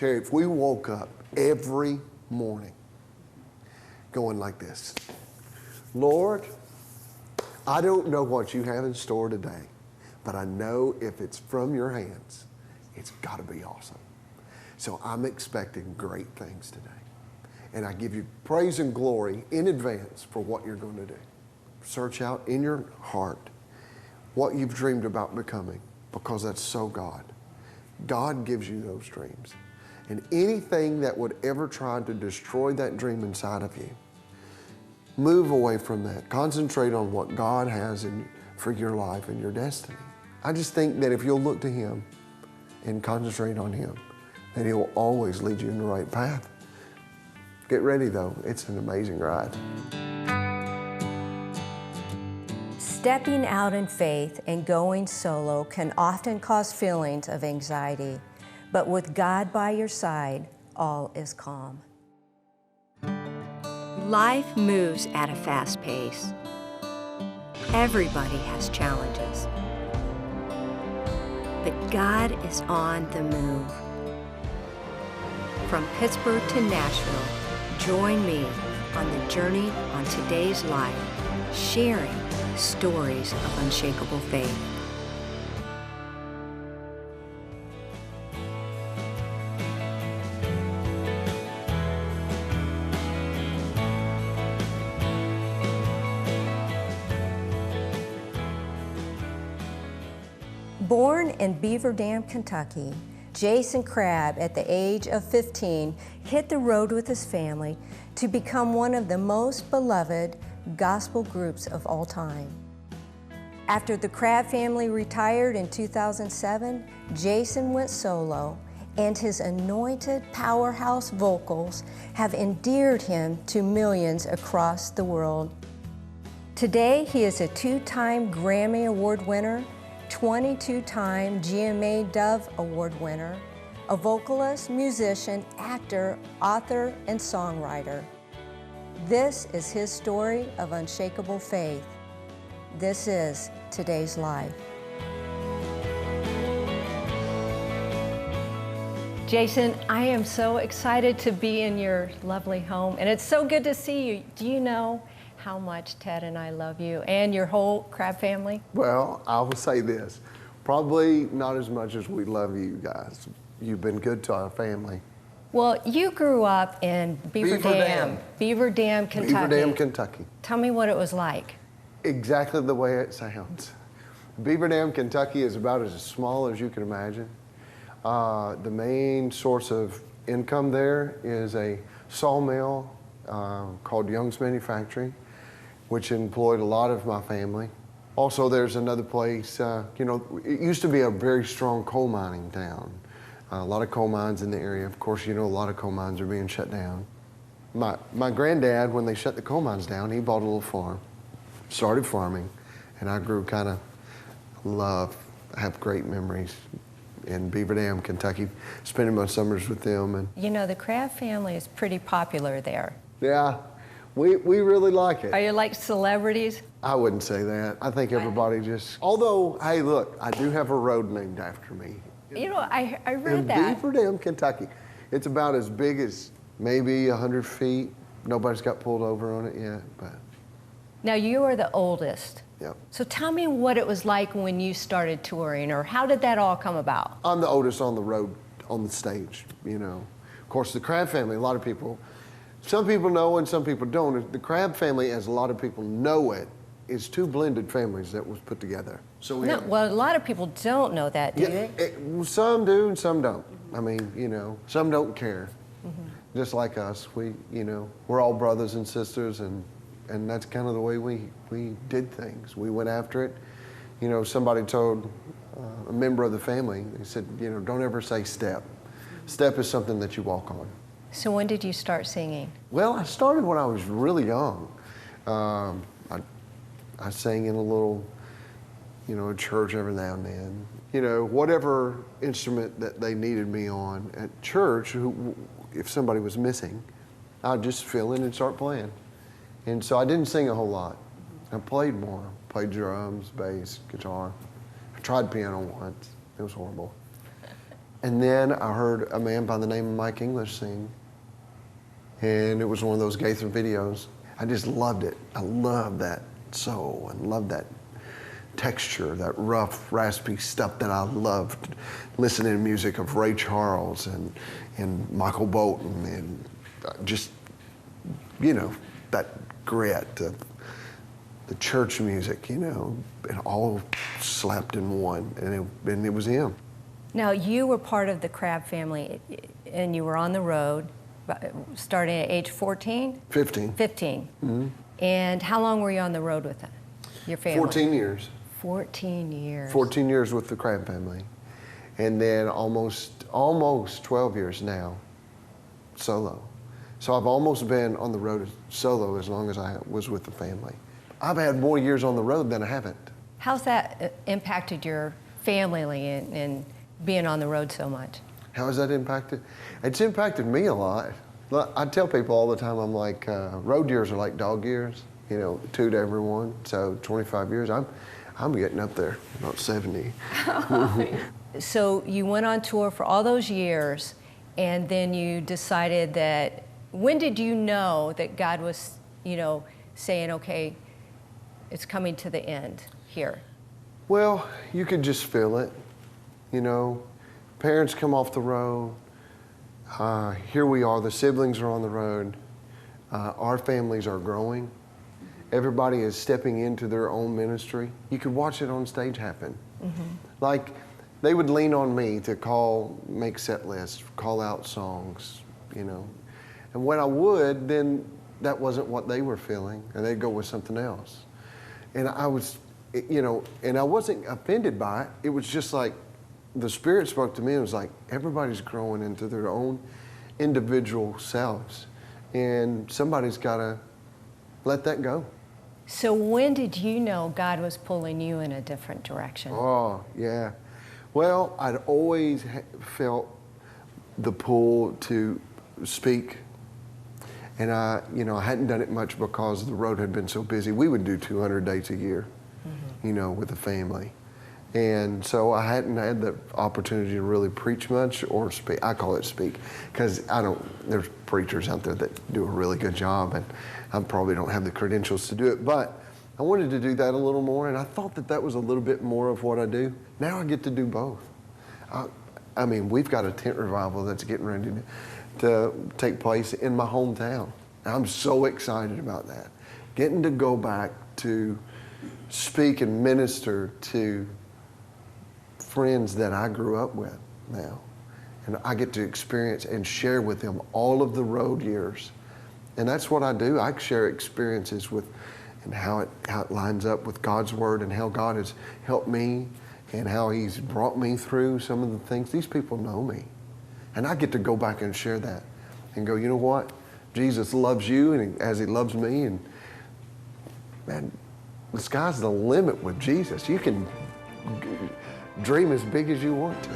Terry, if we woke up every morning going like this, Lord, I don't know what you have in store today, but I know if it's from your hands, it's got to be awesome. So I'm expecting great things today. And I give you praise and glory in advance for what you're going to do. Search out in your heart what you've dreamed about becoming, because that's so God. God gives you those dreams. And anything that would ever try to destroy that dream inside of you, move away from that. Concentrate on what God has for your life and your destiny. I just think that if you'll look to Him and concentrate on Him, that He'll always lead you in the right path. Get ready though, it's an amazing ride. Stepping out in faith and going solo can often cause feelings of anxiety, but with God by your side, all is calm. Life moves at a fast pace. Everybody has challenges. But God is on the move. From Pittsburgh to Nashville, join me on the journey on today's life, sharing stories of unshakable faith. Born in Beaver Dam, Kentucky, Jason Crabb, at the age of 15, hit the road with his family to become one of the most beloved gospel groups of all time. After the Crabb family retired in 2007, Jason went solo, and his anointed powerhouse vocals have endeared him to millions across the world. Today, he is a 2-time Grammy Award winner, 22-time GMA Dove Award winner, a vocalist, musician, actor, author, and songwriter. This is his story of unshakable faith. This is today's life. Jason, I am so excited to be in your lovely home, and it's so good to see you. Do you know how much Ted and I love you and your whole Crabb family? Well, I will say this, probably not as much as we love you guys. You've been good to our family. Well, you grew up in Beaver Dam, Kentucky. Beaver Dam, Kentucky. Tell me what it was like. Exactly the way it sounds. Beaver Dam, Kentucky is about as small as you can imagine. The main source of income there is a sawmill called Young's Manufacturing, which employed a lot of my family. Also, there's another place, you know, it used to be a very strong coal mining town. A lot of coal mines in the area. Of course, you know, a lot of coal mines are being shut down. My granddad, when they shut the coal mines down, he bought a little farm, started farming, and I grew kind of have great memories in Beaver Dam, Kentucky, spending my summers with them. And you know, the Crabb family is pretty popular there. yeah, we really like it. Are you like celebrities? I wouldn't say that. I think everybody just, although, hey, look, I do have a road named after me. You know, I read In that. Beaver Dam, Kentucky. It's about as big as maybe 100 feet. Nobody's got pulled over on it yet, but. Now, you are the oldest. Yep. So tell me what it was like when you started touring, or how did that all come about? I'm the oldest on the road, on the stage, you know. Of course, the Crabb family, a lot of people, some people know and some people don't. The Crabb family, as a lot of people know it, is 2 blended families that was put together. So Well, a lot of people don't know that, do they? Well, some do and some don't. I mean, you know, some don't care. Mm-hmm. Just like us, you know, we're all brothers and sisters, and that's kind of the way we did things. We went after it. You know, somebody told a member of the family, they said, you know, don't ever say step. Step is something that you walk on. So when did you start singing? Well, I started when I was really young. I sang in a little, you know, church every now and then. You know, whatever instrument that they needed me on at church, if somebody was missing, I'd just fill in and start playing. And so I didn't sing a whole lot. I played more. Played drums, bass, guitar. I tried piano once. It was horrible. And then I heard a man by the name of Mike English sing. And it was one of those Gaither videos. I just loved it. I loved that soul and loved that texture, that rough, raspy stuff that I loved. Listening to music of Ray Charles and Michael Bolton and just, you know, that grit, the church music, you know, it all slapped in one, and it was him. Now, you were part of the Crabb family, and you were on the road starting at age 14? 15. 15. Mm-hmm. And how long were you on the road with your family? 14 years. 14 years. 14 years with the Crabb family. And then almost 12 years now, solo. So I've almost been on the road solo as long as I was with the family. I've had more years on the road than I haven't. How's that impacted your family and being on the road so much? How has that impacted? It's impacted me a lot. I tell people all the time, I'm like, road years are like dog years, you know, 2 to everyone. So 25 years, I'm getting up there, about 70. So you went on tour for all those years, and then you decided that, when did you know that God was, you know, saying, okay, it's coming to the end here? Well, you could just feel it, you know. Parents come off the road. Here we are, the siblings are on the road. Our families are growing. Everybody is stepping into their own ministry. You could watch it on stage happen. Mm-hmm. Like, they would lean on me to make set lists, call out songs, you know. And when I would, then that wasn't what they were feeling, and they'd go with something else. And I was, you know, and I wasn't offended by it. It was just like, the Spirit spoke to me and was like, everybody's growing into their own individual selves. And somebody's got to let that go. So when did you know God was pulling you in a different direction? Oh, yeah. Well, I'd always felt the pull to speak. And I hadn't done it much because the road had been so busy. We would do 200 dates a year, mm-hmm. you know, with the family. And so I hadn't had the opportunity to really preach much or speak. I call it speak, because there's preachers out there that do a really good job, and I probably don't have the credentials to do it, but I wanted to do that a little more, and I thought that was a little bit more of what I do. Now I get to do both. I mean, we've got a tent revival that's getting ready to take place in my hometown. I'm so excited about that. Getting to go back to speak and minister to friends that I grew up with now. And I get to experience and share with them all of the road years. And that's what I do. I share experiences with and how it lines up with God's Word and how God has helped me and how He's brought me through some of the things. These people know me. And I get to go back and share that and go, you know what? Jesus loves you and as He loves me. And man, the sky's the limit with Jesus. You can dream as big as you want to.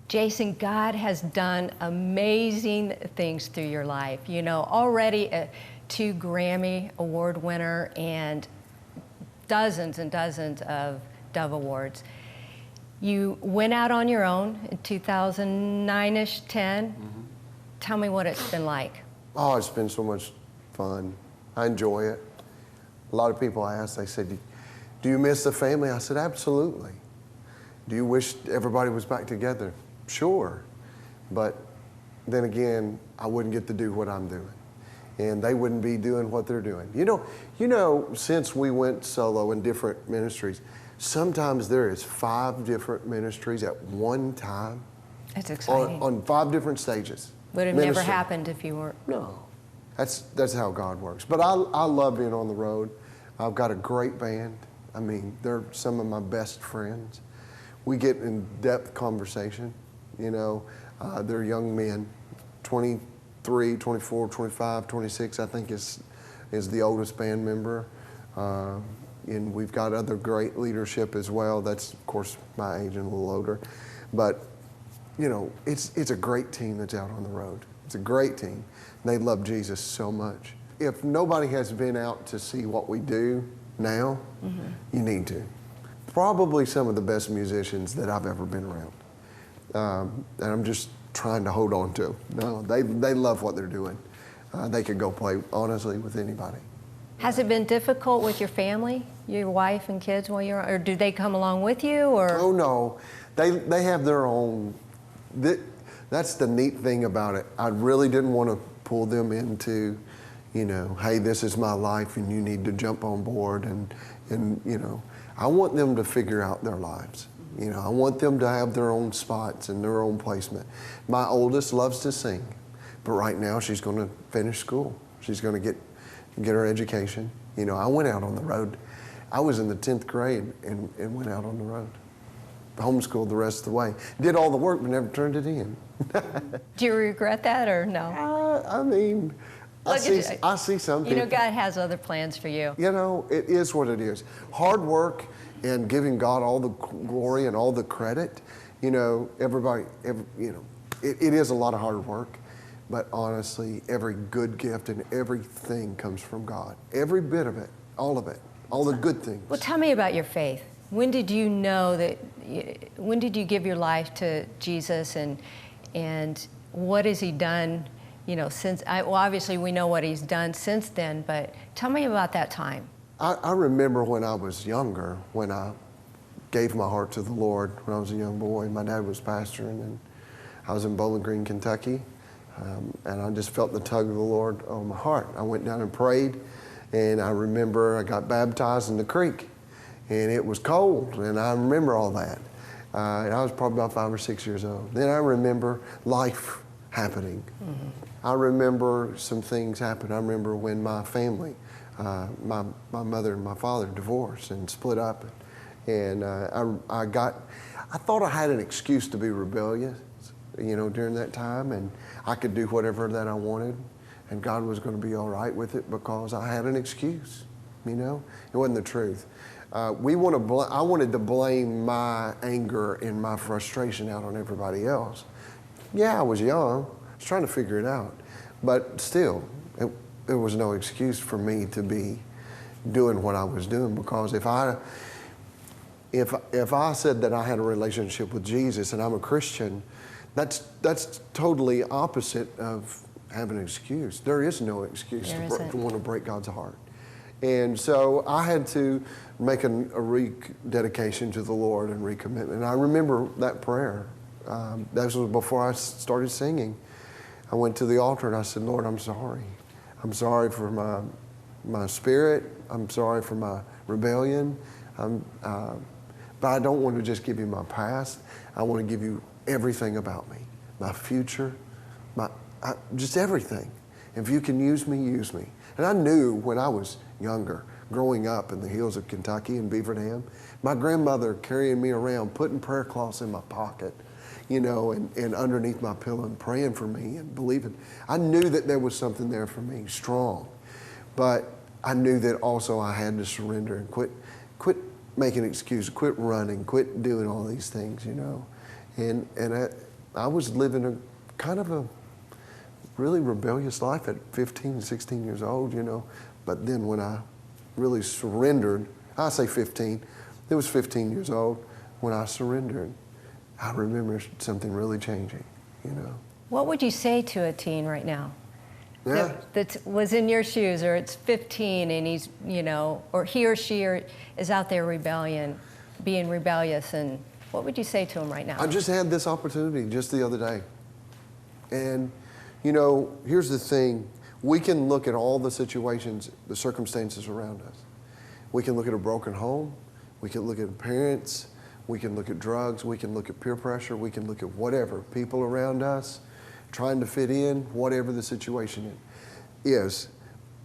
Jason, God has done amazing things through your life. You know, already a 2 Grammy Award winner and dozens and dozens of Dove Awards. You went out on your own in 2009-ish, 10. Mm-hmm. Tell me what it's been like. Oh, it's been so much fun. I enjoy it. A lot of people ask, they said, do you miss the family? I said, absolutely. Do you wish everybody was back together? Sure. But then again, I wouldn't get to do what I'm doing. And they wouldn't be doing what they're doing. You know, since we went solo in different ministries, sometimes there is 5 different ministries at one time. That's exciting. On 5 different stages. Would have never happened if you weren't. No. That's how God works. But I love being on the road. I've got a great band. I mean, they're some of my best friends. We get in depth conversation. You know, they're young men, 23, 24, 25, 26, I think is the oldest band member. And we've got other great leadership as well. That's, of course, my age and a little older. But you know, it's a great team that's out on the road. It's a great team. They love Jesus so much. If nobody has been out to see what we do now, you need to. Probably some of the best musicians that I've ever been around. And I'm just trying to hold on to. No, they love what they're doing. They could go play, honestly, with anybody. Has it been difficult with your family, your wife and kids while you're, or do they come along with you, or? Oh no, they have their own. That's the neat thing about it. I really didn't want to pull them into, you know, hey, this is my life and you need to jump on board, and you know, I want them to figure out their lives. You know, I want them to have their own spots and their own placement. My oldest loves to sing, but right now she's going to finish school. She's going to get her education. You know, I went out on the road. I was in the 10th grade and went out on the road. Homeschooled the rest of the way. Did all the work but never turned it in. Do you regret that or no? I mean, I see some people. You know, God has other plans for you. You know, it is what it is. Hard work and giving God all the glory and all the credit. You know, you know, it is a lot of hard work. But honestly, every good gift and everything comes from God. Every bit of it, all the good things. Well, tell me about your faith. When did you know that, when did you give your life to Jesus, and what has he done, you know, since, well, obviously we know what he's done since then, but tell me about that time. I remember when I was younger, when I gave my heart to the Lord when I was a young boy. My dad was pastoring, and I was in Bowling Green, Kentucky. And I just felt the tug of the Lord on my heart. I went down and prayed, and I remember I got baptized in the creek, and it was cold, and I remember all that. And I was probably about 5 or 6 years old. Then I remember life happening. I remember some things happened. I remember when my family, my mother and my father divorced and split up, and I thought I had an excuse to be rebellious, you know, during that time, and I could do whatever that I wanted, and God was going to be all right with it because I had an excuse, you know? It wasn't the truth. I wanted to blame my anger and my frustration out on everybody else. Yeah, I was young. I was trying to figure it out. But still, there was no excuse for me to be doing what I was doing, because if I said that I had a relationship with Jesus and I'm a Christian, that's totally opposite of having an excuse. There is no excuse to want to break God's heart. And so I had to make a rededication to the Lord and recommitment. And I remember that prayer. That was before I started singing. I went to the altar and I said, Lord, I'm sorry. I'm sorry for my spirit. I'm sorry for my rebellion. But I don't want to just give you my past. I want to give you everything about me, my future, just everything. If you can use me, use me. And I knew when I was younger, growing up in the hills of Kentucky in Beaver Dam, my grandmother carrying me around, putting prayer cloths in my pocket, you know, and underneath my pillow and praying for me and believing. I knew that there was something there for me, strong. But I knew that also I had to surrender and quit making excuses, quit running, quit doing all these things, you know. And I was living a kind of a really rebellious life at 15, 16 years old, you know. But then when I really surrendered, I say 15, it was 15 years old when I surrendered. I remember something really changing, you know. What would you say to a teen right now that was in your shoes, or it's 15 and he's, you know, or he or she is out there being rebellious, and what would you say to him right now? I just had this opportunity just the other day. And, you know, here's the thing. We can look at all the situations, the circumstances around us. We can look at a broken home. We can look at parents. We can look at drugs. We can look at peer pressure. We can look at whatever, people around us, trying to fit in, whatever the situation is.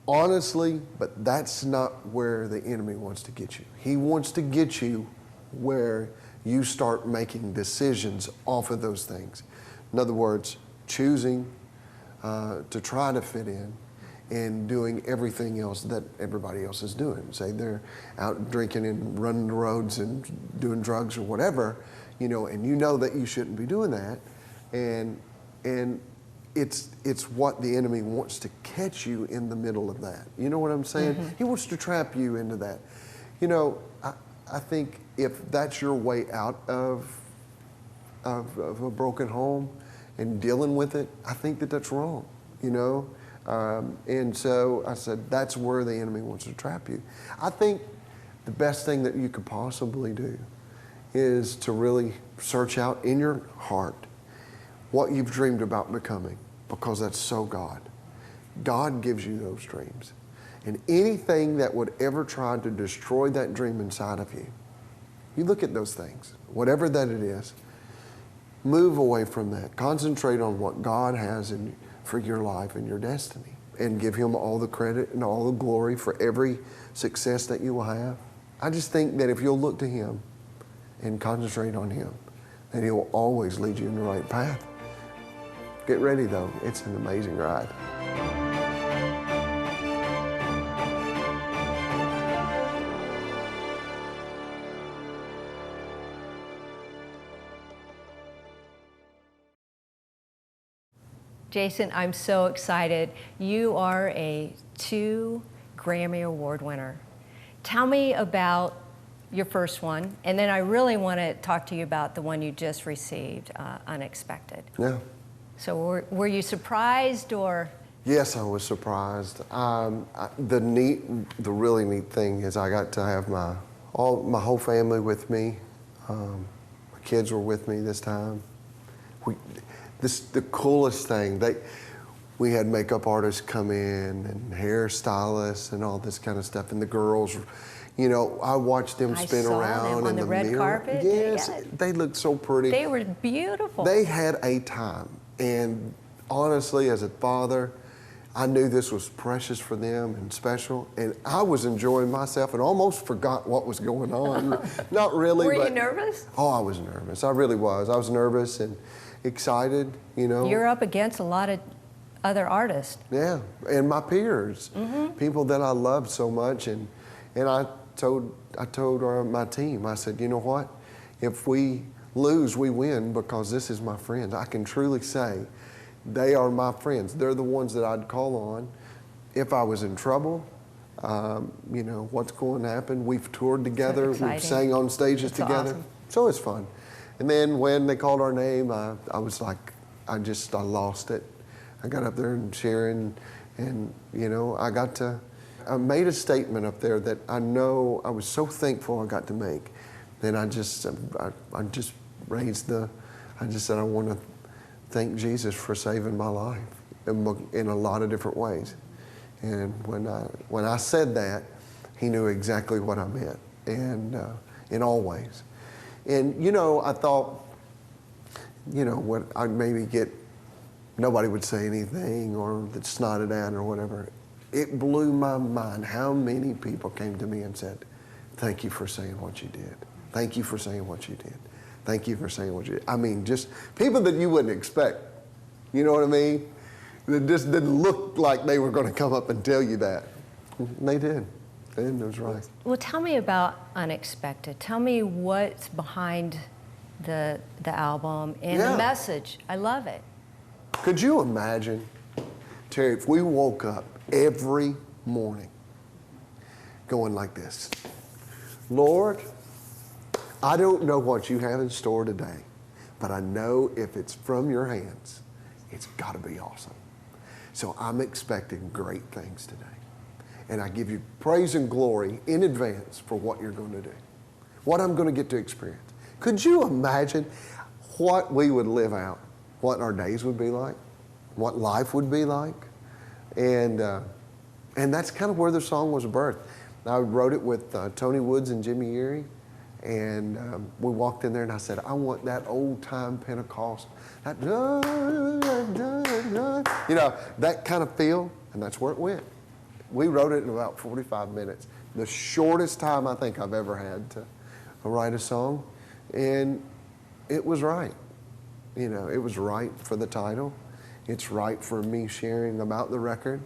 Honestly, but that's not where the enemy wants to get you. He wants to get you where you start making decisions off of those things. In other words, choosing to try to fit in and doing everything else that everybody else is doing. Say they're out drinking and running the roads and doing drugs or whatever, you know, and you know that you shouldn't be doing that, And it's what the enemy wants to catch you in the middle of that. You know what I'm saying? Mm-hmm. He wants to trap you into that. You know, I think if that's your way out of a broken home and dealing with it, I think that that's wrong, you know? And so I said, that's where the enemy wants to trap you. I think the best thing that you could possibly do is to really search out in your heart what you've dreamed about becoming, because that's so God. God gives you those dreams. And anything that would ever try to destroy that dream inside of you, you look at those things, whatever that it is, move away from that. Concentrate on what God has for your life and your destiny, and give Him all the credit and all the glory for every success that you will have. I just think that if you'll look to Him and concentrate on Him, then He will always lead you in the right path. Get ready though, it's an amazing ride. Jason, I'm so excited. You are a 2 Grammy Award winner. Tell me about your first one, and then I really want to talk to you about the one you just received, Unexpected. Yeah. So were you surprised, or? Yes, I was surprised. The really neat thing is I got to have my whole family with me. My kids were with me this time. The coolest thing, we had makeup artists come in and hairstylists and all this kind of stuff, and the girls, you know, I watched them spin around on the red mirror. carpet. Yes, Yeah. they looked so pretty. They were beautiful. They had a time, and honestly, as a father, I knew this was precious for them and special, and I was enjoying myself and almost forgot what was going on. Not really. Were you nervous? Oh, I was nervous. I really was. I was nervous and excited, you know. You're up against a lot of other artists. Yeah, and my peers, people that I loved so much, and I told my team, I said, you know what? If we lose, we win, because this is my friends. I can truly say they are my friends. They're the ones that I'd call on if I was in trouble. You know, what's going to happen? We've toured together. We've sang on stages together. Awesome. So it's fun. And then when they called our name, I was like, I lost it. I got up there and sharing, and you know, I made a statement up there that I know I was so thankful I got to make. Then I just said, I want to thank Jesus for saving my life in a lot of different ways. And when I said that, He knew exactly what I meant, and in all ways. And you know, I thought, you know, what I'd maybe nobody would say anything, or that snotted out or whatever. It blew my mind how many people came to me and said, thank you for saying what you did. Thank you for saying what you did. Thank you for saying what you did. I mean, just people that you wouldn't expect. You know what I mean? That just didn't look like they were going to come up and tell you that. And they did. It was right. Well, tell me about Unexpected. Tell me what's behind the album and the message. I love it. Could you imagine, Terry, if we woke up every morning going like this? Lord, I don't know what you have in store today, but I know if it's from your hands, it's got to be awesome. So I'm expecting great things today. And I give you praise and glory in advance for what you're going to do, what I'm going to get to experience. Could you imagine what we would live out, what our days would be like, what life would be like? And that's kind of where the song was birthed. I wrote it with Tony Woods and Jimmy Erie, and we walked in there and I said, I want that old time Pentecost, that, you know, that kind of feel, and that's where it went. We wrote it in about 45 minutes, the shortest time I think I've ever had to write a song, and it was right. You know, it was right for the title. It's right for me sharing about the record.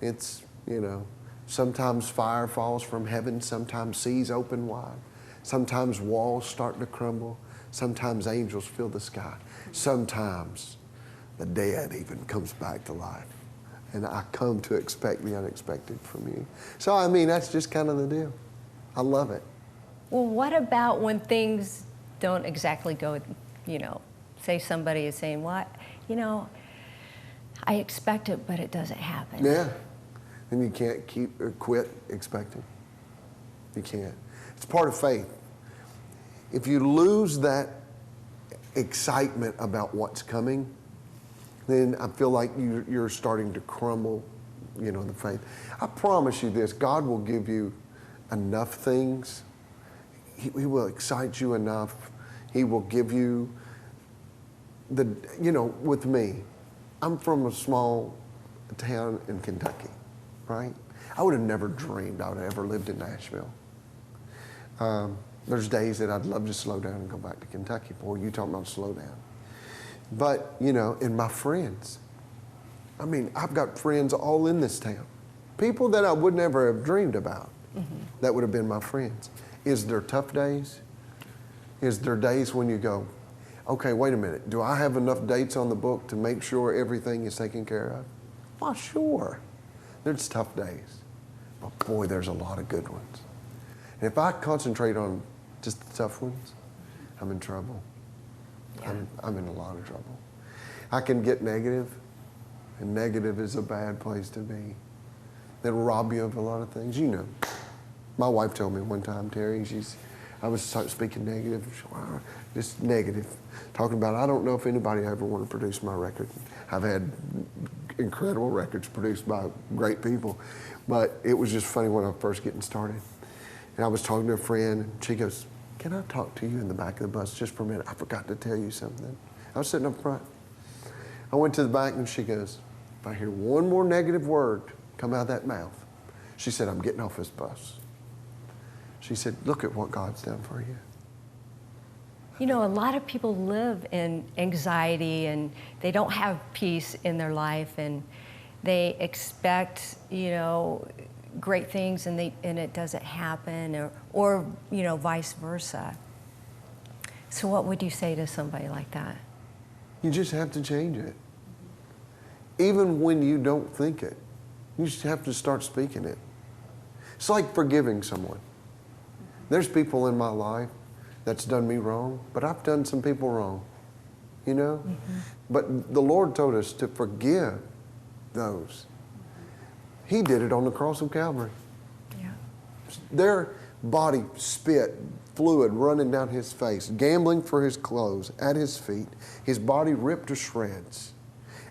It's, you know, sometimes fire falls from heaven, sometimes seas open wide, sometimes walls start to crumble, Sometimes angels fill the sky. Sometimes the dead even comes back to life. And I come to expect the unexpected from you. So, I mean, that's just kind of the deal. I love it. Well, what about when things don't exactly go, you know, say somebody is saying, what, you know, I expect it, but it doesn't happen. Yeah. And you can't quit expecting. You can't. It's part of faith. If you lose that excitement about what's coming, then I feel like you're starting to crumble, you know, the faith. I promise you this, God will give you enough things. He will excite you enough. He will give you you know, with me, I'm from a small town in Kentucky, right? I would have never dreamed I would have ever lived in Nashville. There's days that I'd love to slow down and go back to Kentucky. Boy, you talking about slow down. But, you know, and my friends, I mean, I've got friends all in this town. People that I would never have dreamed about that would have been my friends. Is there tough days? Is there days when you go, okay, wait a minute, do I have enough dates on the book to make sure everything is taken care of? Well, sure. There's tough days. But boy, there's a lot of good ones. And if I concentrate on just the tough ones, I'm in trouble. Yeah. I'm in a lot of trouble. I can get negative, and negative is a bad place to be. It'll rob you of a lot of things. You know, my wife told me one time, Terry, I was speaking negative, just negative, talking about, I don't know if anybody ever want to produce my record. I've had incredible records produced by great people, but it was just funny when I was first getting started. And I was talking to a friend, and she goes, can I talk to you in the back of the bus just for a minute? I forgot to tell you something. I was sitting up front. I went to the back, and she goes, if I hear one more negative word come out of that mouth, she said, I'm getting off this bus. She said, look at what God's done for you. You know, a lot of people live in anxiety and they don't have peace in their life and they expect, you know, great things and it doesn't happen or, you know, vice versa. So what would you say to somebody like that? You just have to change it. Even when you don't think it, you just have to start speaking it. It's like forgiving someone. There's people in my life that's done me wrong, but I've done some people wrong, you know? But the Lord told us to forgive those. He did it on the cross of Calvary. Yeah. Their body spit, fluid running down his face, gambling for his clothes at his feet, his body ripped to shreds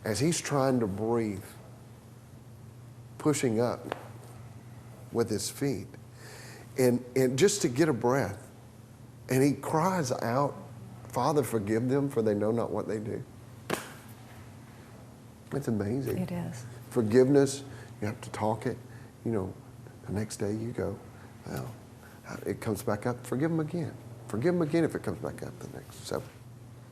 as he's trying to breathe, pushing up with his feet. And just to get a breath. And he cries out, Father, forgive them, for they know not what they do. It's amazing. It is. Forgiveness, you have to talk it. You know, the next day you go, well, it comes back up, forgive them again. Forgive them again if it comes back up the next. So,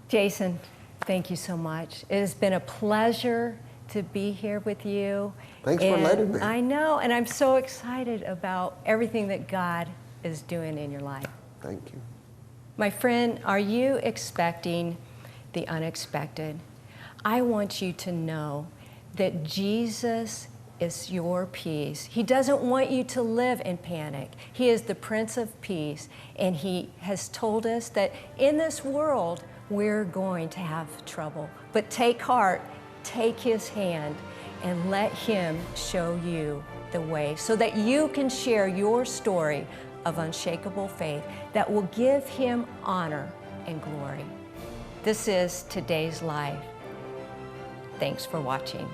Jason, thank you so much. It has been a pleasure to be here with you. Thanks for letting me. I know, and I'm so excited about everything that God is doing in your life. Thank you. My friend, are you expecting the unexpected? I want you to know that Jesus is your peace. He doesn't want you to live in panic. He is the Prince of Peace, and He has told us that in this world, we're going to have trouble. But take heart, take His hand, and let Him show you the way so that you can share your story of unshakable faith that will give Him honor and glory. This is Today's Life. Thanks for watching.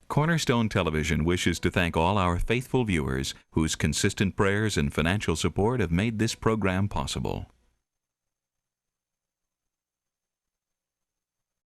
Cornerstone Television wishes to thank all our faithful viewers whose consistent prayers and financial support have made this program possible.